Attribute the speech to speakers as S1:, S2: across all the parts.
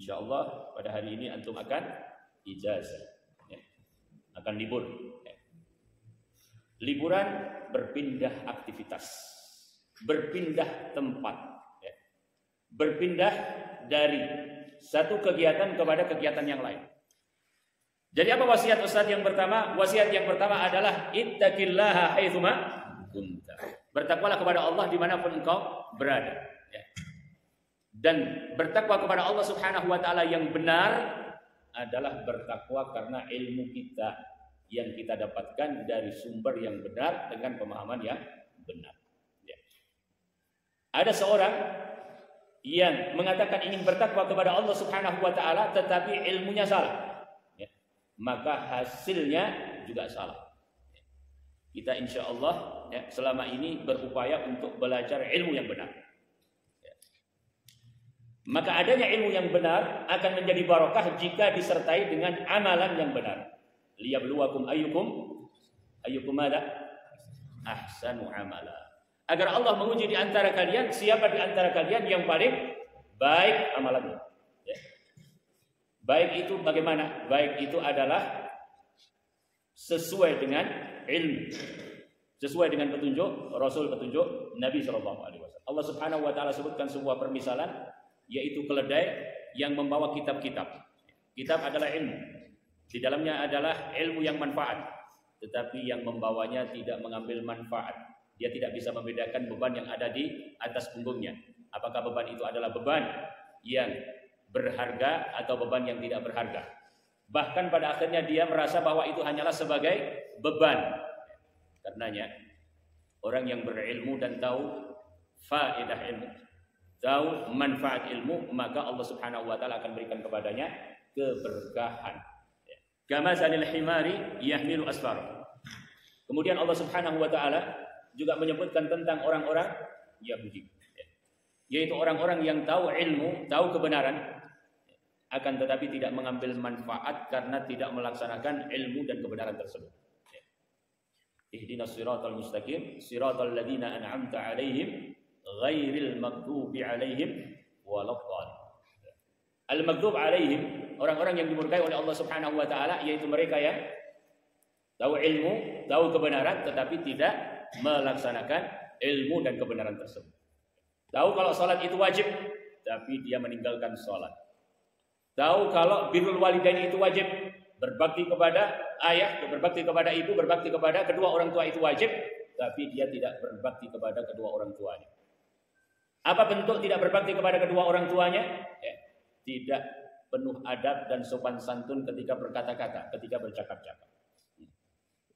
S1: Insyaallah pada hari ini antum akan ijazah, ya. Akan libur. Ya. Liburan berpindah aktivitas, berpindah tempat, ya. Berpindah dari satu kegiatan kepada kegiatan yang lain. Jadi apa wasiat Ustaz yang pertama? Wasiat yang pertama adalah ittaqillaha haitsuma kunta. Bertakwalah kepada Allah dimanapun engkau berada. Ya. Dan bertakwa kepada Allah Subhanahu wa taala yang benar adalah bertakwa karena ilmu kita yang kita dapatkan dari sumber yang benar dengan pemahaman yang benar. Ya. Ada seorang yang mengatakan ingin bertakwa kepada Allah Subhanahu wa taala tetapi ilmunya salah. Ya. Maka hasilnya juga salah. Kita insya Allah ya, selama ini berupaya untuk belajar ilmu yang benar. Ya. Maka adanya ilmu yang benar akan menjadi barokah jika disertai dengan amalan yang benar. Liyabluwakum ayyukum ada ahsanu amala. Agar Allah menguji di antara kalian siapa di antara kalian yang paling baik amalannya. Ya. Baik itu bagaimana? Baik itu adalah sesuai dengan ilmu, sesuai dengan petunjuk Rasul, petunjuk Nabi SAW. Allah Subhanahu wa taala sebutkan sebuah permisalan, yaitu keledai yang membawa kitab-kitab. Kitab adalah ilmu. Di dalamnya adalah ilmu yang manfaat, tetapi yang membawanya tidak mengambil manfaat. Dia tidak bisa membedakan beban yang ada di atas punggungnya. Apakah beban itu adalah beban yang berharga atau beban yang tidak berharga. Bahkan pada akhirnya dia merasa bahwa itu hanyalah sebagai beban. Karenanya orang yang berilmu dan tahu faedah ilmu, tahu manfaat ilmu, maka Allah Subhanahu wa taala akan berikan kepadanya keberkahan. Kama salil himari yahmilu asfar. Kemudian Allah Subhanahu wa taala juga menyebutkan tentang orang-orang Yahudi, yaitu orang-orang yang tahu ilmu, tahu kebenaran, akan tetapi tidak mengambil manfaat karena tidak melaksanakan ilmu dan kebenaran tersebut. Ihdinas siratal mustaqim, siratal ladzina an'amta 'alaihim, ghairil maghdubi 'alaihim waladdallin. Al-maghdub 'alaihim, orang-orang yang dimurkai oleh Allah Subhanahu wa taala, yaitu mereka yang tahu ilmu, tahu kebenaran tetapi tidak melaksanakan ilmu dan kebenaran tersebut. Tahu kalau salat itu wajib, tapi dia meninggalkan salat. Tahu kalau birrul walidain itu wajib, berbakti kepada ayah, berbakti kepada ibu, berbakti kepada kedua orang tua itu wajib, tapi dia tidak berbakti kepada kedua orang tuanya. Apa bentuk tidak berbakti kepada kedua orang tuanya? Ya, tidak penuh adab dan sopan santun ketika berkata-kata, ketika bercakap-cakap.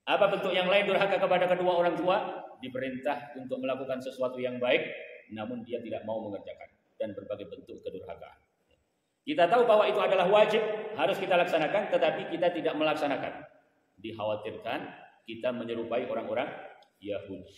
S1: Apa bentuk yang lain durhaka kepada kedua orang tua? Diperintah untuk melakukan sesuatu yang baik, namun dia tidak mau mengerjakan, dan berbagai bentuk kedurhakaan. Kita tahu bahwa itu adalah wajib, harus kita laksanakan, tetapi kita tidak melaksanakan. Dikhawatirkan kita menyerupai orang-orang Yahudi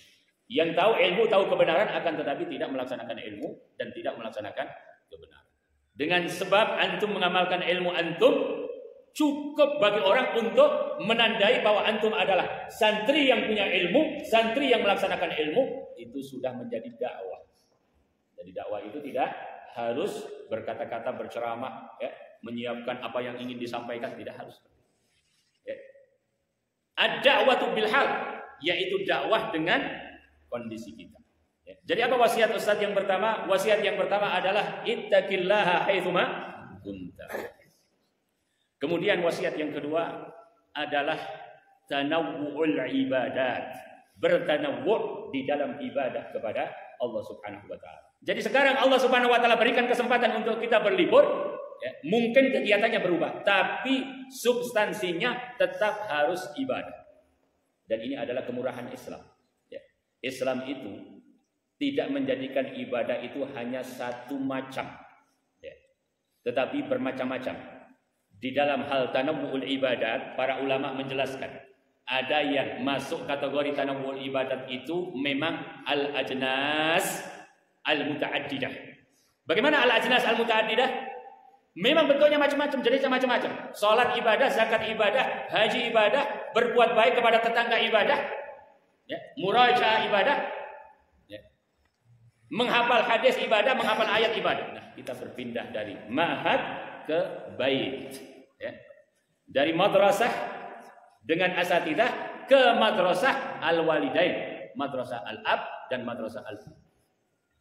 S1: yang tahu ilmu, tahu kebenaran, akan tetapi tidak melaksanakan ilmu dan tidak melaksanakan kebenaran. Dengan sebab antum mengamalkan ilmu antum, cukup bagi orang untuk menandai bahwa antum adalah santri yang punya ilmu, santri yang melaksanakan ilmu, itu sudah menjadi dakwah. Jadi dakwah itu tidak harus berkata-kata, berceramah, ya, menyiapkan apa yang ingin disampaikan, tidak harus. Ya. Ad-da'watu bil hal, yaitu dakwah dengan kondisi kita. Ya. Jadi apa wasiat Ustaz yang pertama? Wasiat yang pertama adalah ittaqillaha haitsuma kunta. Kemudian wasiat yang kedua adalah tanawwu'ul ibadat, bertanawwu' di dalam ibadah kepada Allah Subhanahu wa taala. Jadi sekarang Allah Subhanahu wa taala berikan kesempatan untuk kita berlibur, ya, mungkin kegiatannya berubah, tapi substansinya tetap harus ibadah. Dan ini adalah kemurahan Islam. Ya. Islam itu tidak menjadikan ibadah itu hanya satu macam, ya, tetapi bermacam-macam. Di dalam hal tanawwu'ul ibadat, para ulama menjelaskan, ada yang masuk kategori tanawwu'ul ibadat itu memang al-ajnas al-muta'addidah. Bagaimana al-ajnas al-muta'addidah? Memang bentuknya macam-macam, jenisnya macam-macam. Salat ibadah, zakat ibadah, haji ibadah, berbuat baik kepada tetangga ibadah, ya, murajaah ibadah, ya, menghafal hadis ibadah, menghafal ayat ibadah. Nah, kita berpindah dari ma'had ke ke bait. Ya. Dari madrasah dengan asatidzah ke madrasah al-walidain, madrasah al-ab dan madrasah al-um.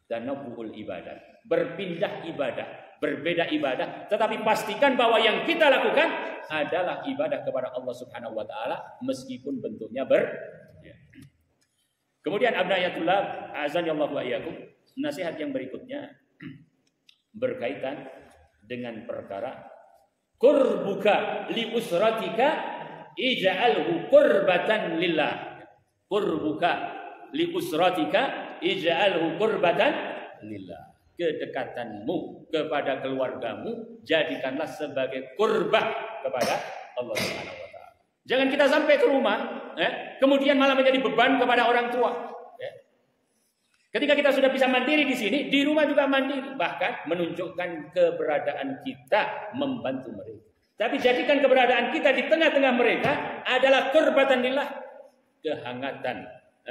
S1: Tanawwu'ul ibadah, berpindah ibadah, berbeda ibadah, tetapi pastikan bahwa yang kita lakukan adalah ibadah kepada Allah Subhanahu wa taala meskipun bentuknya ya. Kemudian abnayatullah azanillahu wa iyyakum, nasihat yang berikutnya berkaitan dengan perkara qurbuka li usratika ij'alhu qurbatan lillah. Qurbuka li usratika ij'alhu qurbatan lillah. Kedekatanmu kepada keluargamu jadikanlah sebagai qurbah kepada Allah Subhanahu wa taala. Jangan kita sampai ke rumah kemudian malah menjadi beban kepada orang tua. Ketika kita sudah bisa mandiri di sini, di rumah juga mandiri, bahkan menunjukkan keberadaan kita membantu mereka. Tapi jadikan keberadaan kita di tengah-tengah mereka adalah qurbatan lillah, kehangatan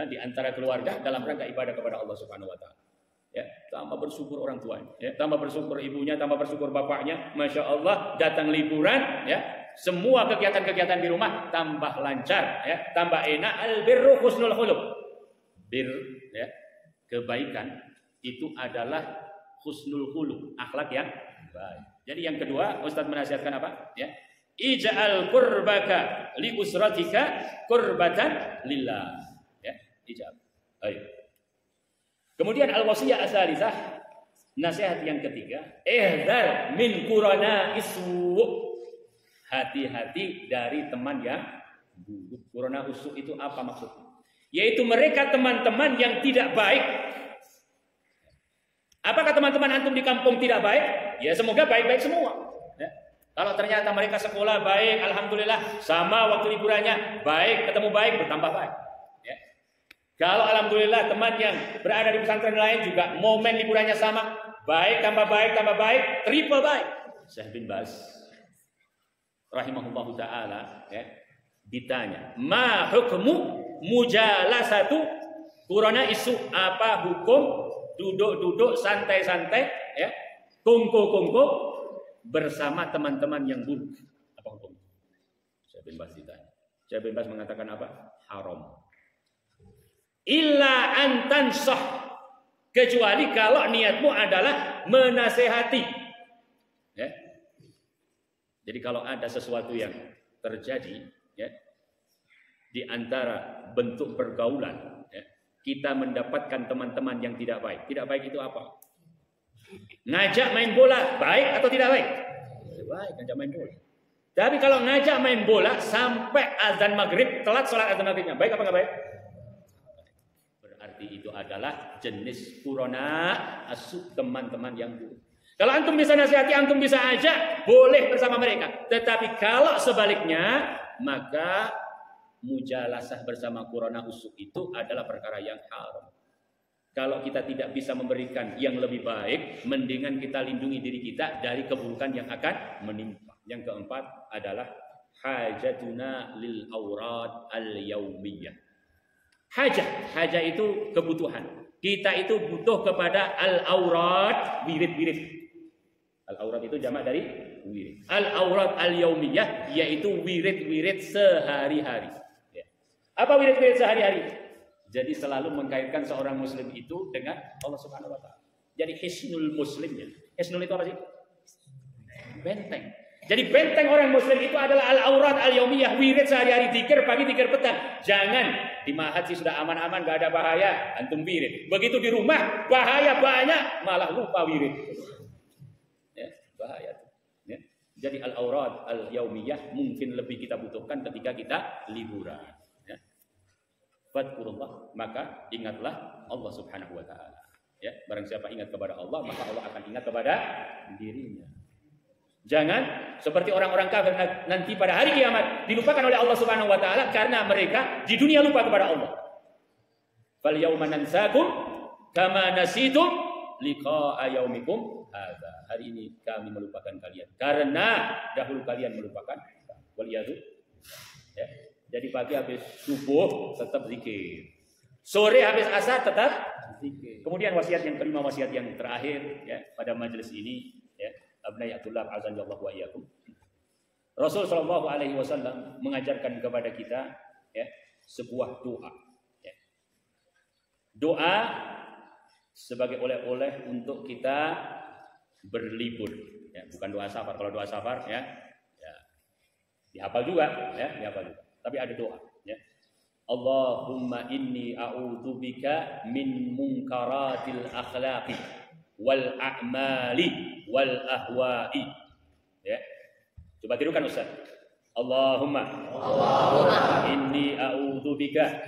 S1: di antara keluarga dalam rangka ibadah kepada Allah Subhanahu wa taala. Ya, tambah bersyukur orang tuanya, ya, tambah bersyukur ibunya, tambah bersyukur bapaknya. Masya Allah, datang liburan, ya, semua kegiatan-kegiatan di rumah tambah lancar, ya, tambah enak. Al-birru husnul khuluq. Ya, kebaikan itu adalah husnul khuluq, akhlak yang baik. Jadi yang kedua, Ustaz menasihatkan apa? Ya, ij'al qurbaka li usratika qurbatan lillah. Ya, ij'al. Ayo. Kemudian al-wasiyah as-salisah, nasihat yang ketiga, ihdzar min qurana isu. Hati-hati dari teman yang buruk. Qurana usu itu apa maksudnya? Yaitu mereka teman-teman yang tidak baik. Apakah teman-teman antum di kampung tidak baik? Ya semoga baik-baik semua. Ya. Kalau ternyata mereka sekolah baik, alhamdulillah, sama waktu liburannya baik, ketemu baik, bertambah baik. Kalau alhamdulillah teman yang berada di pesantren lain juga momen liburannya sama, baik, tambah baik, triple baik. Syekh bin Baz rahimahullahu taala ya, ditanya, "Ma hukmu mujalasatu qurana isu?" Apa hukum duduk-duduk santai-santai ya, kongko-kongko bersama teman-teman yang buruk? Apa hukum? Syekh bin Baz ditanya. Syekh bin Baz mengatakan apa? Haram. Illa antansah, kecuali kalau niatmu adalah menasehati. Ya. Jadi kalau ada sesuatu yang terjadi ya, di antara bentuk pergaulan, ya, kita mendapatkan teman-teman yang tidak baik. Tidak baik itu apa? Ngajak main bola, baik atau tidak baik? Baik, ngajak main bola. Tapi kalau ngajak main bola sampai azan maghrib, telat sholat azan maghribnya, baik apa nggak baik? Itu adalah jenis qurana asuk, teman-teman yang buruk. Kalau antum bisa nasihati, antum bisa ajak, boleh bersama mereka. Tetapi kalau sebaliknya, maka mujalasah bersama qurana usuk itu adalah perkara yang haram. Kalau kita tidak bisa memberikan yang lebih baik, mendingan kita lindungi diri kita dari keburukan yang akan menimpa. Yang keempat adalah hajatuna lil aurat al-yaumiyah. Hajah itu kebutuhan. Kita itu butuh kepada al-aurat, wirid-wirid. Al-aurat itu jamak dari wirid. Al-aurat al-yaumiyah, yaitu wirid-wirid sehari-hari. Ya. Apa wirid-wirid sehari-hari? Jadi selalu mengkaitkan seorang muslim itu dengan Allah Subhanahu wa taala. Jadi hisnul muslimnya. Hisnul itu apa sih? Benteng. Jadi benteng orang muslim itu adalah al-aurat al-yaumiyah, wirid sehari-hari, zikir pagi, zikir petang. Jangan di mahat sih sudah aman-aman, gak ada bahaya, antum wirid. Begitu di rumah bahaya banyak, malah lupa wirid. Ya, bahaya. Ya. Jadi al-aurat al-yaumiyah mungkin lebih kita butuhkan ketika kita liburan. Ya. Fadkurullah, maka ingatlah Allah Subhanahu wa taala. Ya, barang siapa ingat kepada Allah, maka Allah akan ingat kepada dirinya. Jangan seperti orang-orang kafir nanti pada hari kiamat dilupakan oleh Allah Subhanahu wa taala karena mereka di dunia lupa kepada Allah. Fal yauma nansakum kama nasitum liqa'a yaumikum hadza. Hari ini kami melupakan kalian karena dahulu kalian melupakan. Waliyadu. Ya. Jadi pagi habis subuh tetap zikir. Sore habis asar tetap zikir. Kemudian wasiat yang kelima, wasiat yang terakhir ya pada majelis ini ya. abnai atulab azanillahu wa iyyakum. Rasul sallallahu alaihi wasallam mengajarkan kepada kita ya, sebuah doa. Ya. Doa sebagai oleh-oleh untuk kita berlibur. Ya, bukan doa safar. Kalau doa safar ya, ya dihafal juga, ya, dihafal juga. Tapi ada doa. Ya. Allahumma inni a'udzubika min munkaratil akhlaqi wal a'mali wal ahwa'i. Ya. Coba tirukan Ustaz. Allahumma inni a'udzubika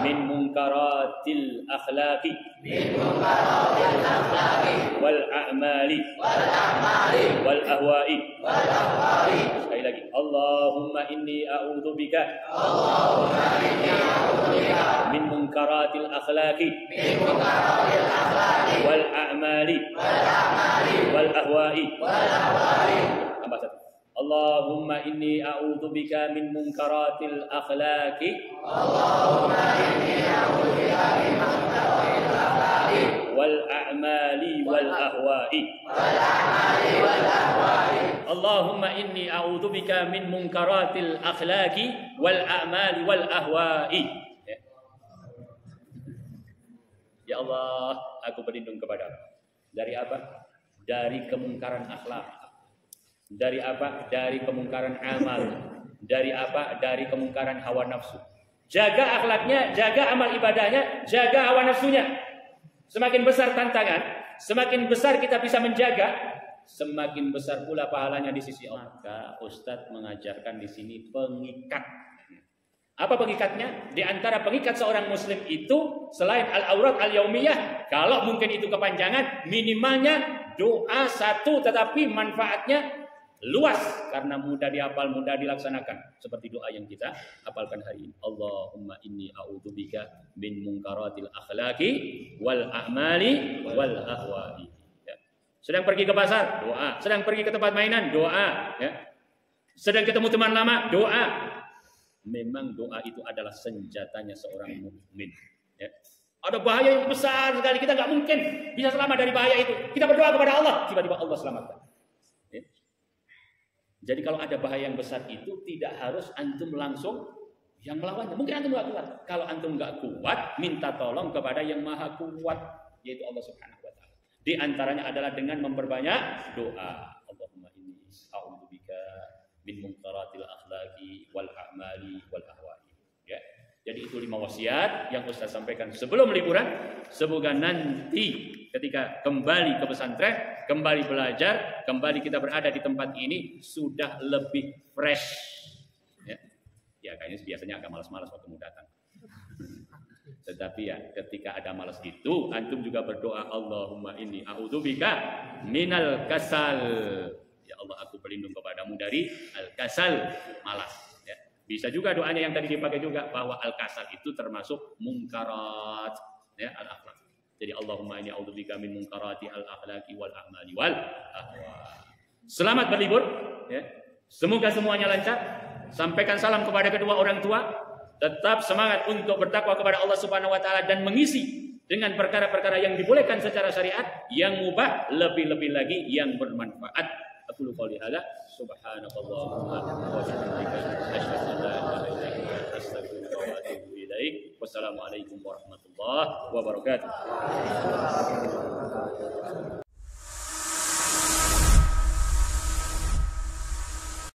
S1: min munkaratil akhlaqi wal a'mali wal ahwa'i. Sekali lagi. Allahumma inni a'udzubika min munkaratil akhlaqi wal a'mali wal ahwa'i. Tambah satu. Allahumma inni a'udzubika min munkaratil akhlaqi wal a'mali wal ahwa'i. Allahumma inni a'udzubika min munkaratil akhlaqi wal a'mali wal ahwa'i. Ya Allah, aku berlindung kepadamu. Dari apa? Dari kemungkaran akhlak. Dari apa? Dari kemungkaran amal. Dari apa? Dari kemungkaran hawa nafsu. Jaga akhlaknya, jaga amal ibadahnya, jaga hawa nafsunya. Semakin besar tantangan, semakin besar kita bisa menjaga, semakin besar pula pahalanya di sisi Allah. Maka Ustadz mengajarkan di sini pengikat. Apa pengikatnya? Di antara pengikat seorang muslim itu selain al-aurat al-yaumiyah, kalau mungkin itu kepanjangan, minimalnya doa satu tetapi manfaatnya luas karena mudah dihafal, mudah dilaksanakan. Seperti doa yang kita hafalkan hari ini. Allahumma inni a'udzubika min munkaratil akhlaqi wal a'mali wal ahwa'i. Ya. Sedang pergi ke pasar, doa. Sedang pergi ke tempat mainan, doa. Ya. Sedang ketemu teman lama, doa. Memang doa itu adalah senjatanya seorang mukmin. Ya. Ada bahaya yang besar sekali, kita nggak mungkin bisa selamat dari bahaya itu. Kita berdoa kepada Allah, tiba-tiba Allah selamatkan. Jadi kalau ada bahaya yang besar itu tidak harus antum langsung yang melawannya. Mungkin antum nggak kuat. Kalau antum nggak kuat, minta tolong kepada yang maha kuat, yaitu Allah Subhanahu Wa Taala. Di antaranya adalah dengan memperbanyak doa. Allahumma inni a'udzubika min munkaratil akhlaqi wal a'mali wal ahwa'i. Ya. Jadi itu 5 wasiat yang Ustaz sampaikan sebelum liburan. Semoga nanti ketika kembali ke pesantren, kembali belajar, kembali kita berada di tempat ini sudah lebih fresh. Ya, ya kayaknya biasanya agak malas-malas waktu mau datang. Tetapi ya ketika ada malas itu, antum juga berdoa Allahumma inni a'udzubika minal kasal. Ya Allah, aku berlindung kepadamu dari al-kasal, malas. Ya. Bisa juga doanya yang tadi dipakai juga bahwa al-kasal itu termasuk mungkarat, ya, al-akhlaq. Jadi Allahumma inni a'udzubika min munkarati al-akhlaqi wal a'mali wal ahwa. Selamat berlibur, ya. Semoga semuanya lancar. Sampaikan salam kepada kedua orang tua. Tetap semangat untuk bertakwa kepada Allah Subhanahu wa taala dan mengisi dengan perkara-perkara yang dibolehkan secara syariat, yang mubah, lebih-lebih lagi yang bermanfaat. Aku qouli hadza subhanakallahumma wa bihamdika asyhadu an la ilaha illa anta astaghfiruka wa atubu ilaik. Wassalamualaikum warahmatullahi wabarakatuh.